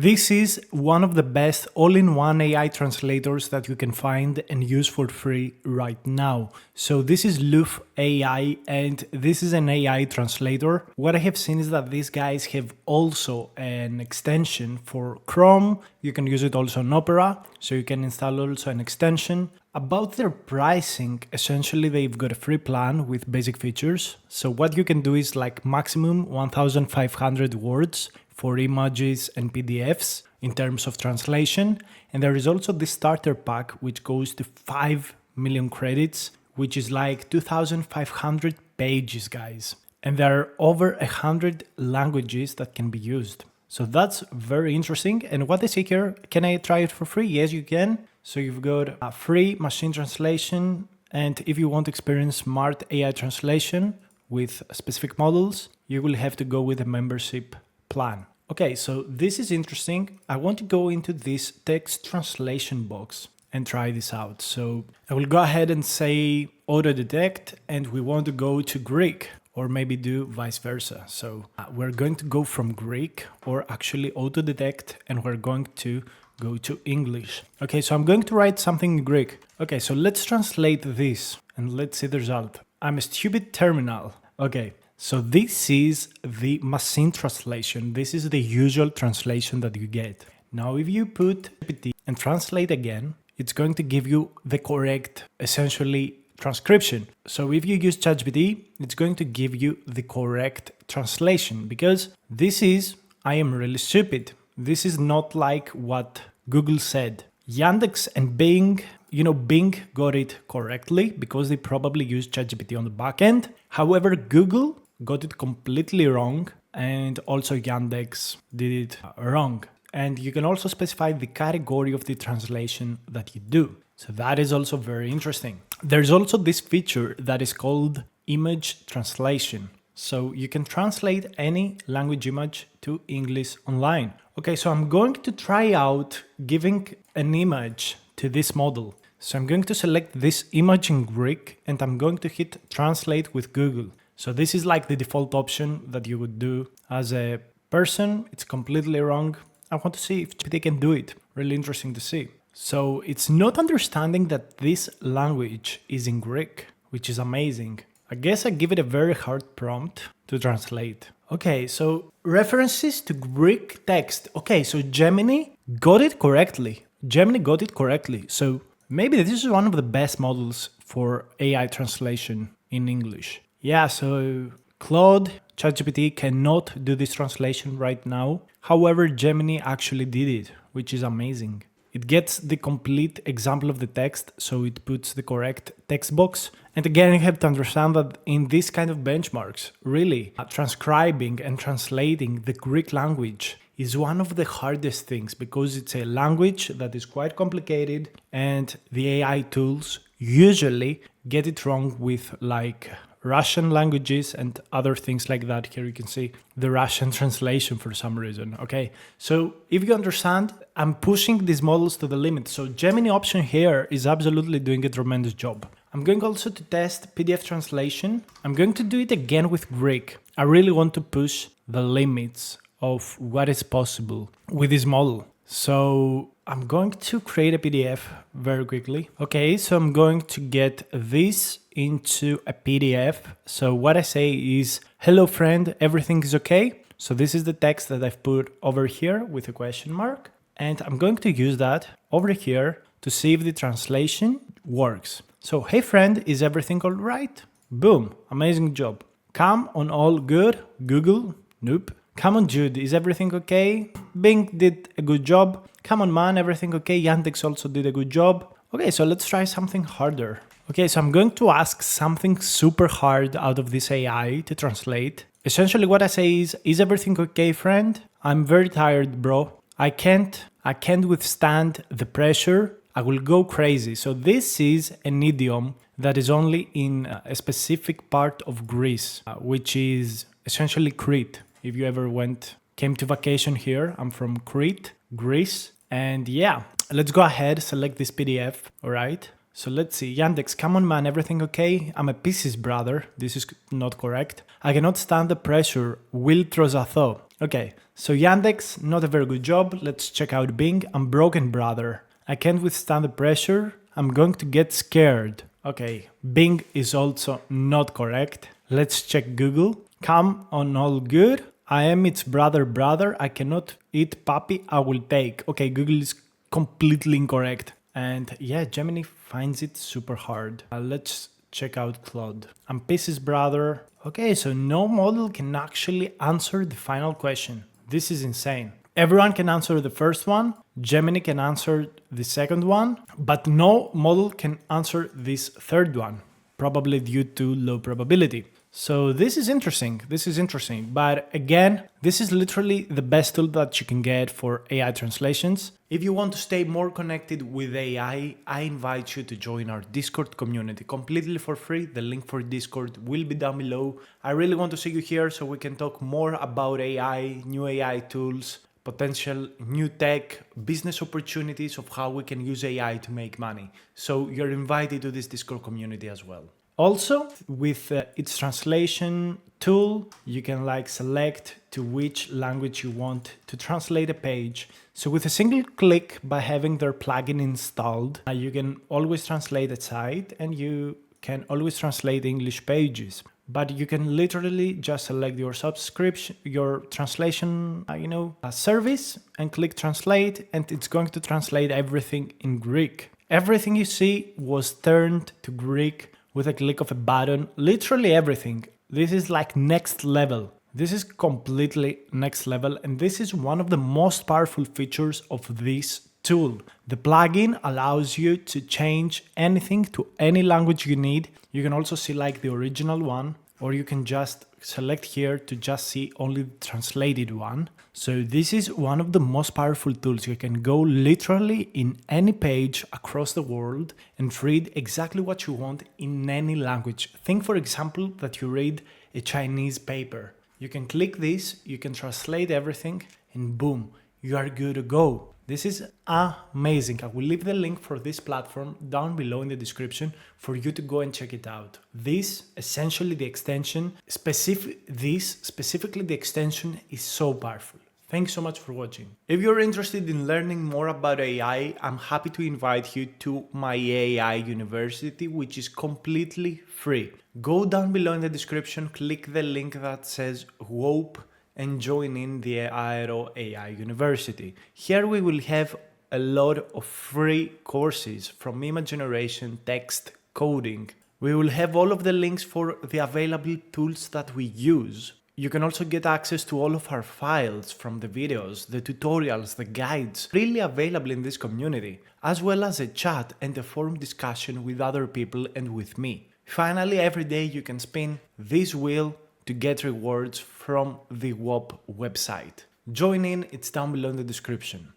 This is one of the best all-in-one AI translators that you can find and use for free right now. So this is Lufe.AI and this is an AI translator. What I have seen is that these guys have also an extension for Chrome. You can use it also on Opera, so you can install also an extension. About their pricing, essentially they've got a free plan with basic features. So what you can do is like maximum 1,500 words for images and PDFs in terms of translation. And there is also the starter pack, which goes to 5 million credits, which is like 2,500 pages, guys. And there are over 100 languages that can be used. So that's very interesting. And what they say here, can I try it for free? Yes, you can. So you've got a free machine translation. And if you want to experience smart AI translation with specific models, you will have to go with a membership plan. Okay, so this is interesting. I want to go into this text translation box and try this out. So I will go ahead and say auto detect, and we want to go to Greek, or maybe do vice versa. So we're going to go from Greek, or actually auto detect, and we're going to go to English. Okay, so I'm going to write something in Greek. Okay, so let's translate this and let's see the result. I'm a stupid terminal. Okay. So this is the machine translation. This is the usual translation that you get. Now, if you put GPT and translate again, it's going to give you the correct, essentially, transcription. So if you use ChatGPT, it's going to give you the correct translation because this is, I am really stupid. This is not like what Google said. Yandex and Bing, Bing got it correctly because they probably used ChatGPT on the back end. However, Google got it completely wrong, and also Yandex did it wrong. And you can also specify the category of the translation that you do. So that is also very interesting. There's also this feature that is called image translation. So you can translate any language image to English online. Okay, so I'm going to try out giving an image to this model. So I'm going to select this image in Greek and I'm going to hit translate with Google. So this is like the default option that you would do as a person. It's completely wrong. I want to see if GPT can do it. Really interesting to see. So it's not understanding that this language is in Greek, which is amazing. I guess I give it a very hard prompt to translate. Okay, so references to Greek text. Okay, so Gemini got it correctly. So maybe this is one of the best models for AI translation in English. Yeah, so Claude, ChatGPT cannot do this translation right now. However, Gemini actually did it, which is amazing. It gets the complete example of the text, so it puts the correct text box. And again, you have to understand that in this kind of benchmarks, really, transcribing and translating the Greek language is one of the hardest things because it's a language that is quite complicated and the AI tools usually get it wrong with like Russian languages and other things like that. Here you can see the Russian translation for some reason. Okay, so if you understand, I'm pushing these models to the limit. So Gemini option here is absolutely doing a tremendous job. I'm going also to test PDF translation. I'm going to do it again with Greek. I really want to push the limits of what is possible with this model. So I'm going to create a PDF very quickly. Okay, so I'm going to get this into a PDF. So what I say is, hello friend, everything is okay. So this is the text that I've put over here with a question mark. And I'm going to use that over here to see if the translation works. So, hey friend, is everything all right? Boom, amazing job. Come on, all good? Google, nope. Come on, Jude, is everything okay? Bing did a good job. Come on, man, everything okay? Yandex also did a good job. Okay, so let's try something harder. Okay, so I'm going to ask something super hard out of this AI to translate. Essentially what I say is everything okay, friend? I'm very tired, bro. I can't withstand the pressure. I will go crazy. So this is an idiom that is only in a specific part of Greece, which is essentially Crete. If you ever came to vacation here, I'm from Crete, Greece. And yeah, let's go ahead, select this PDF, all right? So let's see, Yandex, come on man, everything okay? I'm a Pisces brother, this is not correct. I cannot stand the pressure, will trozatho. Okay, so Yandex, not a very good job. Let's check out Bing. I'm broken, brother. I can't withstand the pressure. I'm going to get scared. Okay, Bing is also not correct. Let's check Google. Come on, all good. I am its brother. I cannot eat puppy. I will take. Okay, Google is completely incorrect. And yeah, Gemini finds it super hard. Let's check out Claude. I'm Pisces, brother. Okay, so no model can actually answer the final question. This is insane. Everyone can answer the first one, Gemini can answer the second one, but no model can answer this third one, probably due to low probability. So this is interesting. But again, this is literally the best tool that you can get for AI translations. If you want to stay more connected with AI, I invite you to join our Discord community completely for free. The link for Discord will be down below. I really want to see you here so we can talk more about AI, new AI tools, potential new tech, business opportunities of how we can use AI to make money. So you're invited to this Discord community as well. Also, with its translation tool, you can select to which language you want to translate a page. So with a single click, by having their plugin installed, you can always translate a site and you can always translate English pages. But you can literally just select your subscription, your translation, service, and click translate, and it's going to translate everything in Greek. Everything you see was turned to Greek with a click of a button, literally everything. This is next level. This is completely next level, and this is one of the most powerful features of this tool. The plugin allows you to change anything to any language you need. You can also see the original one, or you can just select here to just see only the translated one. So this is one of the most powerful tools. You can go literally in any page across the world and read exactly what you want in any language. Think, for example, that you read a Chinese paper. You can click this, you can translate everything, and boom, you are good to go. This is amazing. I will leave the link for this platform down below in the description for you to go and check it out. This, essentially the extension, specifically the extension is so powerful. Thanks so much for watching. If you're interested in learning more about AI, I'm happy to invite you to my AI University, which is completely free. Go down below in the description, click the link that says WOPE, and join in the Aero AI University. Here we will have a lot of free courses from image generation, text, coding. We will have all of the links for the available tools that we use. You can also get access to all of our files from the videos, the tutorials, the guides, freely available in this community, as well as a chat and a forum discussion with other people and with me. Finally, every day you can spin this wheel to get rewards from the WOP website. Join in, it's down below in the description.